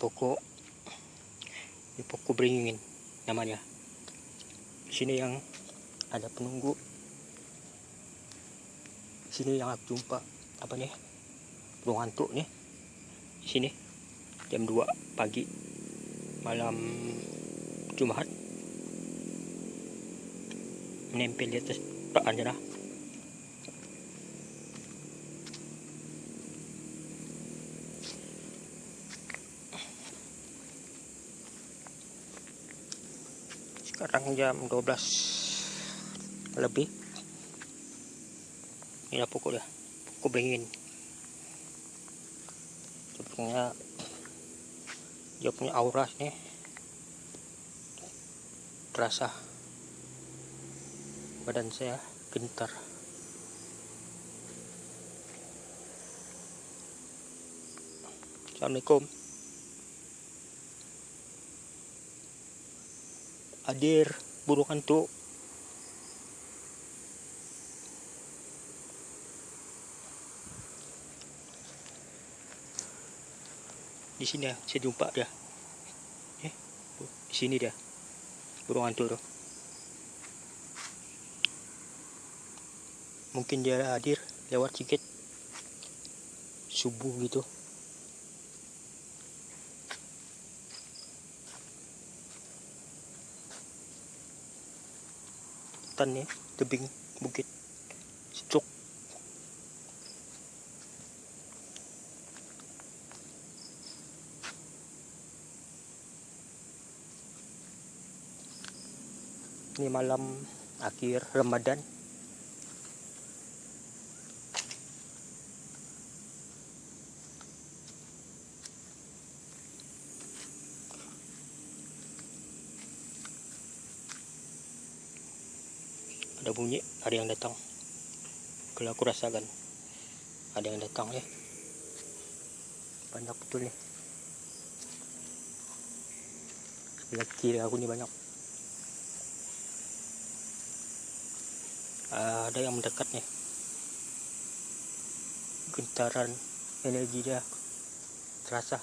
pokok beringin namanya. Di sini yang ada penunggu. Di sini yang aku jumpa apa nih? Burung hantu nih. Di sini jam 2 pagi malam Jumat, menempel di atas permukaan tanah. Sekarang jam 12 lebih. Inilah pokok beringin. Dia punya aura nih, terasa badan saya gentar. Assalamualaikum. Hadir burung hantu. Di sini ya, saya jumpa dia. Di sini dia, burung hantu tuh. Mungkin dia hadir lewat sedikit subuh gitu. Hutan nih, tebing bukit Secuk. Ini malam akhir Ramadan. Ada bunyi, ada yang datang. Kalau aku rasakan ada yang datang ya. Banyak betul nih. Sebelah kiri aku nih banyak. Ada yang mendekat nih. Gentaran energi dia terasa.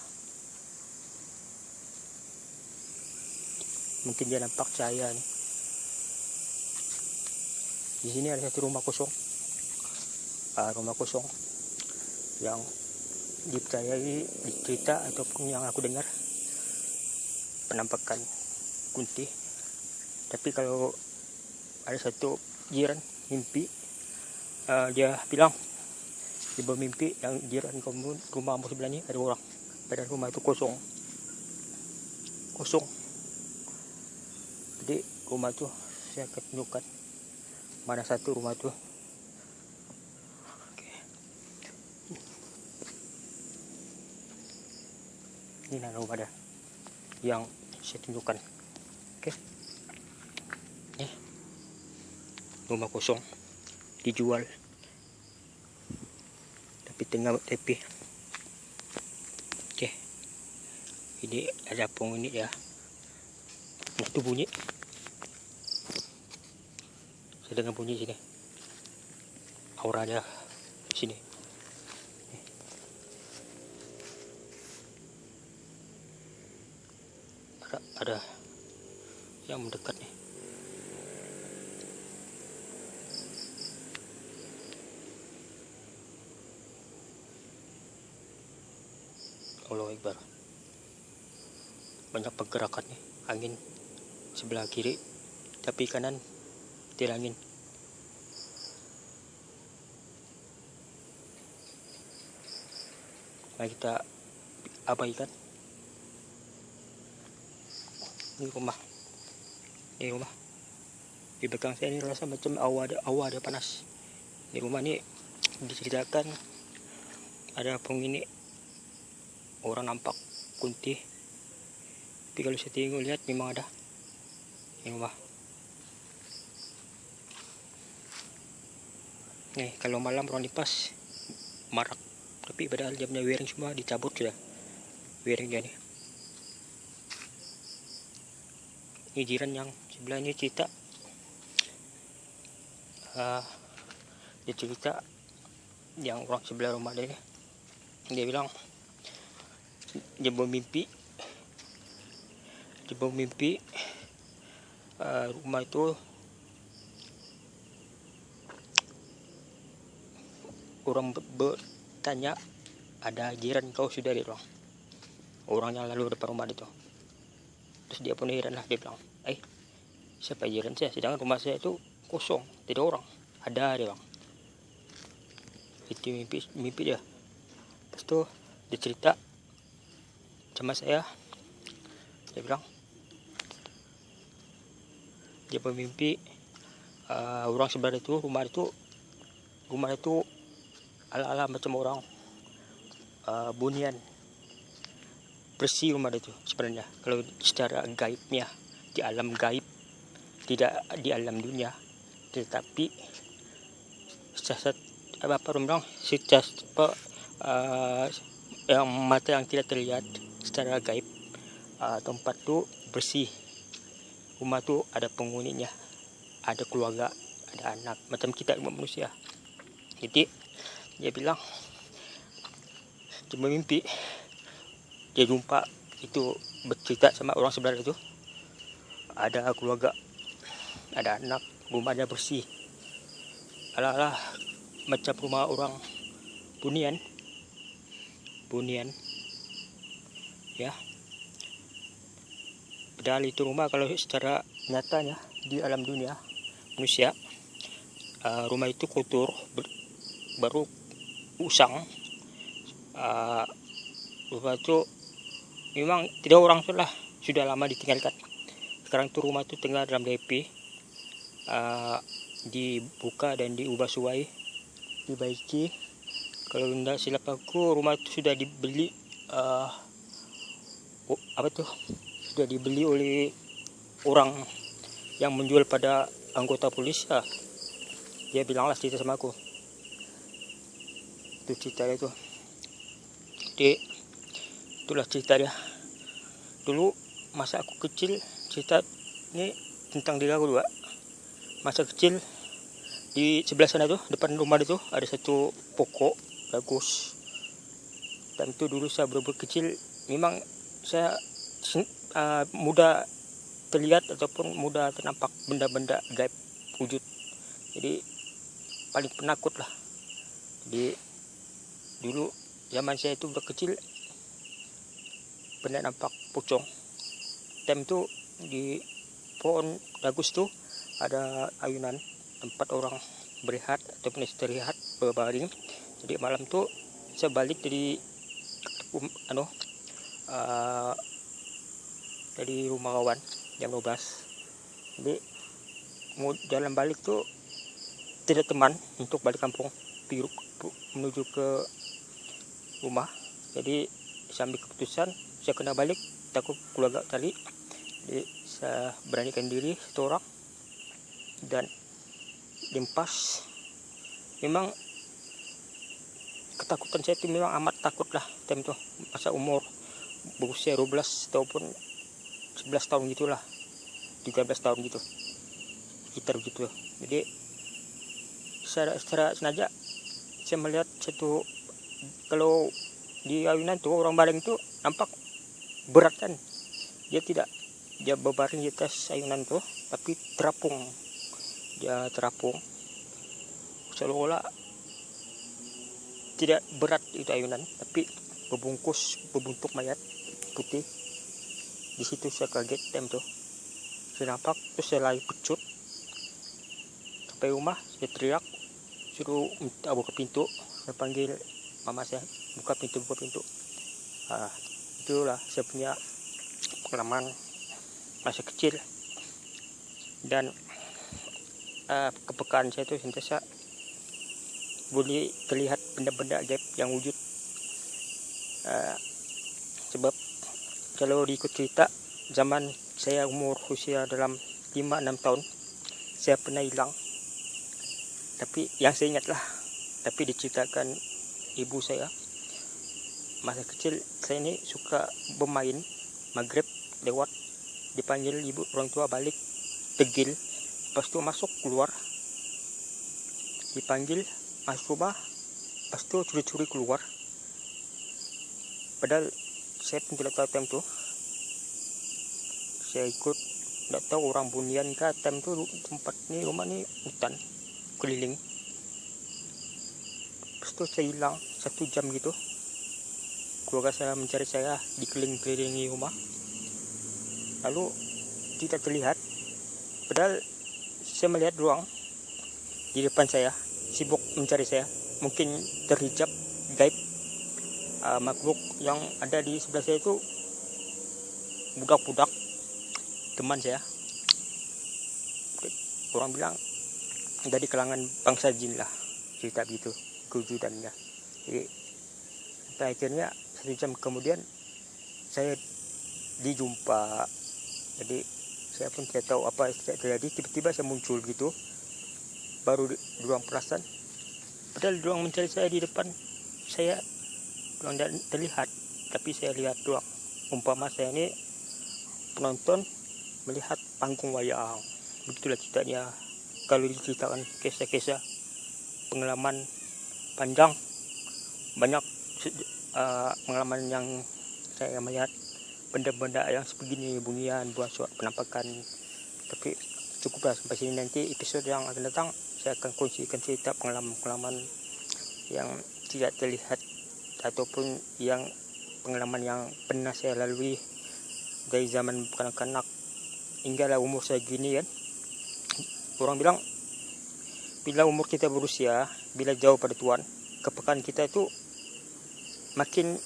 Mungkin dia nampak cahaya nih. Di sini ada satu rumah kosong. Rumah kosong yang dipercayai, dicerita ataupun yang aku dengar penampakan kunti. Tapi kalau ada satu jiran mimpi, dia bilang di bawah mimpi yang jiran rumah sebelah ini ada orang, padahal rumah itu kosong. Jadi rumah itu saya akan tunjukkan mana satu rumah itu. Ini rumah ada yang saya tunjukkan. Rumah kosong dijual, tapi tengah tepi. Ini ada penghuni ya. Nah, itu bunyi. Saya dengar bunyi sini. Aura ada sini. Ada yang mendekat nih. Allahu Akbar. Banyak pergerakan nih. Angin sebelah kiri, tapi kanan tidak angin. Mari kita abaikan. Ini rumah. Di belakang saya ini rasa macam awa ada panas. Di rumah ini diceritakan ada penghuni, orang nampak kunti. Tapi kalau saya tengok lihat memang ada di rumah. Nih kalau malam orang lipas marak. Tapi padahal jamnya wiring semua dicabut sudah. Wiringnya nih. Ini jiran yang sebelah ini cerita. Dia cerita yang orang sebelah rumah dia bilang dia bermimpi Coba mimpi rumah itu orang bertanya, ada jiran kau sudah dia bilang. Orang yang lalu depan rumah itu. Terus dia pun heran lah, dia bilang, siapa jiran saya? Sedangkan rumah saya itu kosong, tidak orang. Ada, dia bilang. Itu mimpi dia. Terus tuh dia cerita sama saya, dia bilang dia bermimpi orang sebelah itu rumah itu ala-ala macam orang bunian bersih rumah itu sebenarnya. Kalau secara gaibnya, di alam gaib, tidak di alam dunia, tetapi yang mata yang tidak terlihat secara gaib, tempat itu bersih. Rumah itu ada penghuninya, ada keluarga, ada anak, macam kita manusia. Jadi dia bilang cuma mimpi dia jumpa itu, bercerita sama orang sebelah itu, ada keluarga, ada anak, rumahnya bersih, ala-ala macam rumah orang bunian ya. Padahal itu rumah kalau secara nyatanya di alam dunia manusia, rumah itu kotor, baru usang. Rumah itu memang tidak orang sudah lama ditinggalkan. Sekarang itu rumah itu tengah dalam DP, dibuka dan diubah suai, dibaiki. Kalau tidak silap aku, rumah itu sudah dibeli sudah dibeli oleh orang yang menjual pada anggota polis. Dia bilanglah cerita sama aku, itu cerita itu. Jadi itulah cerita dia. Dulu masa aku kecil, cerita ini tentang diri aku juga. Masa kecil di sebelah sana tuh, depan rumah itu ada satu pokok bagus. Dan itu dulu saya betul kecil, memang saya mudah terlihat ataupun mudah ternampak benda-benda gaib wujud. Jadi paling penakut lah. Jadi dulu zaman saya itu udah kecil, pernah nampak pocong. Time itu di pohon bagus tuh ada ayunan tempat orang berehat ataupun istirahat berbaring. Jadi malam tuh saya balik dari dari rumah kawan jam 12. Jadi mau jalan balik tuh tidak teman untuk balik kampung menuju ke rumah. Jadi sambil keputusan saya kena balik, takut keluarga tadi. Jadi saya beranikan diri satu orang dan limpas. Memang ketakutan saya itu memang amat takut lah time itu, masa umur berusia 12 ataupun 11 tahun gitulah, 13 tahun gitu, sekitar gitu. Jadi secara sengaja saya melihat satu, kalau di ayunan tuh orang baling itu nampak berat kan, dia berbaring di atas ayunan tuh, tapi terapung, seolah-olah tidak berat itu ayunan, tapi berbentuk mayat putih. Di situ saya kaget time tuh, saya nampak, terus saya lari pecut sampai rumah. Saya teriak, suruh minta buka pintu, saya panggil mama saya, buka pintu. Itulah saya punya pengalaman masa kecil. Dan kepekaan saya itu sentiasa boleh terlihat benda-benda gaib yang wujud. Sebab kalau diikut cerita, zaman saya umur usia dalam 5-6 tahun, saya pernah hilang. Tapi yang saya ingat lah, tapi diceritakan ibu saya, masa kecil saya ini suka bermain maghrib lewat, dipanggil ibu orang tua balik tegil, pas itu masuk keluar, dipanggil masuk rumah, pas itu curi-curi keluar. Padahal saya pun tidak tahu time itu. saya ikut, nggak tahu orang Bunian kah, tem tuh tempat ini, rumah ini hutan keliling. Terus itu saya hilang 1 jam gitu, keluarga saya mencari saya di keliling-kelilingi rumah, lalu tidak terlihat, padahal saya melihat ruang di depan saya sibuk mencari saya, mungkin terhijab gaib. Makhluk yang ada di sebelah saya itu budak-budak teman saya, orang bilang dari kalangan bangsa jin lah, cerita gitu kewujudannya. Jadi sampai akhirnya 1 jam kemudian saya dijumpa. Jadi saya pun tidak tahu apa yang terjadi, tiba-tiba saya muncul gitu, baru di ruang perasan, padahal ruang mencari saya di depan saya, ruang tidak terlihat, tapi saya lihat doang. Umpama saya ini penonton melihat panggung wayang, begitulah ceritanya. Kalau diceritakan kisah-kisah pengalaman panjang, banyak pengalaman yang saya melihat benda-benda yang sebegini, bunyian, buat suatu penampakan. Tapi cukuplah sampai sini, nanti episode yang akan datang saya akan kongsikan cerita pengalaman-pengalaman yang tidak terlihat ataupun yang pengalaman yang pernah saya lalui dari zaman kanak-kanak hingga umur saya gini kan. Orang bilang bila umur kita berusia, bila jauh pada Tuhan, kepekaan kita itu makin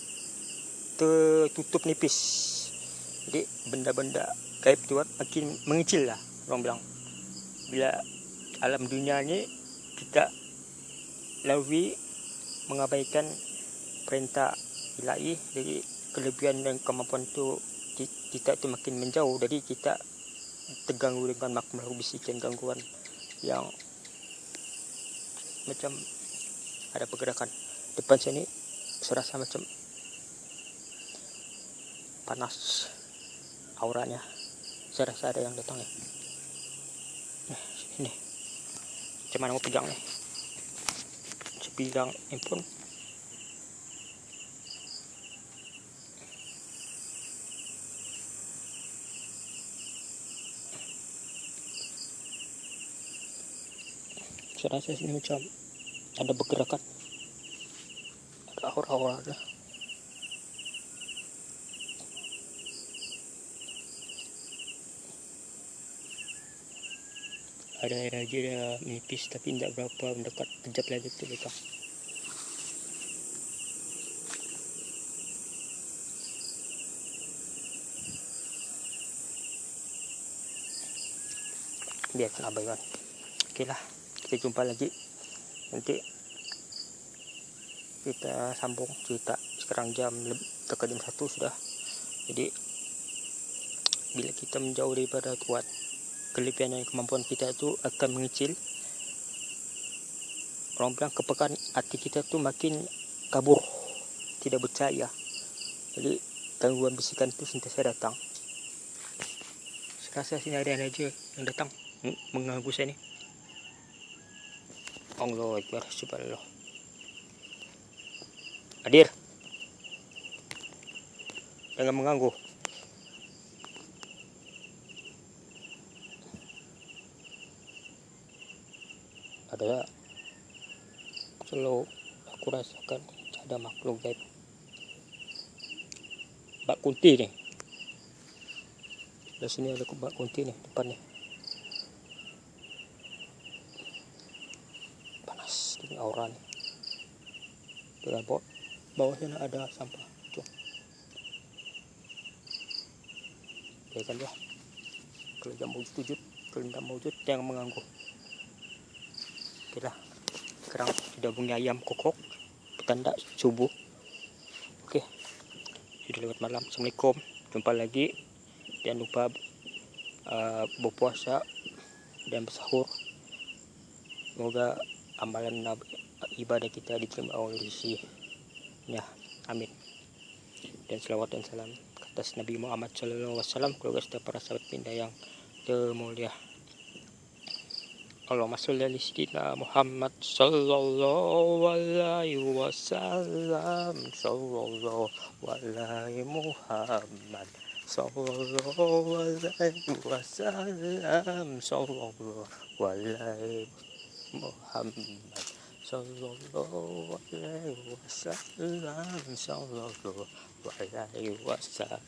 tertutup nipis. Jadi benda-benda gaib Tuhan makin mengecil lah, orang bilang. Bila alam dunia ini kita lalui mengabaikan perintah ilahi, jadi kelebihan dan kemampuan itu kita itu makin menjauh. Jadi kita terganggu dengan makhluk bisikan, gangguan yang macam ada pergerakan depan sini, serasa macam panas auranya, saya rasa ada yang datang ya. Ini macam mana mau pegang nih, sepegang handphone. Saya rasa sini macam ada pergerakan, ada aura-aura lah. Ada air aja dia menipis, tapi tidak berapa mendekat, kejap lagi tu belakang. Biarkan abaikan. Okey lah, kita jumpa lagi nanti, kita sambung cerita. Sekarang jam dekat jam 1 sudah. Jadi bila kita menjauh daripada Tuhan, kelebihan dan kemampuan kita itu akan mengecil. Orang bilang kepekaan hati kita tu makin kabur, tidak bercahaya. Jadi gangguan bisikan itu sentiasa datang. Saya rasa sini ada aja yang datang mengganggu saya ni. Allahu Akbar, subhanallah. Hadir, jangan mengganggu. Ada selalu aku rasakan ada makhluk gaib. Bak kunti ni. Di sini ada bak kunti ni depan ni. Panas ini aura ni. Dengan bawah sana ada sampah. Tuh. Biarkan dia. Kalau dia mau wujud, kalau tidak mau wujud, jangan mengganggu. Okeylah, sekarang sudah bunyi ayam kokok, petanda subuh. Okey, sudah lewat malam. Assalamualaikum, jumpa lagi. Jangan lupa berpuasa dan bersahur. Semoga amalan ibadah kita diterima oleh Allah. Amin. Dan selawat dan salam atas Nabi Muhammad SAW, keluarga serta para sahabat pindah yang termulia. Allahumma sholli ala sayyidina Muhammad sallallahu alaihi wasallam, sallallahu alaihi Muhammad sallallahu alaihi wasallam, sallallahu alaihi Muhammad, sallallahu alaihi wasallam, sallallahu alaihi wasallam.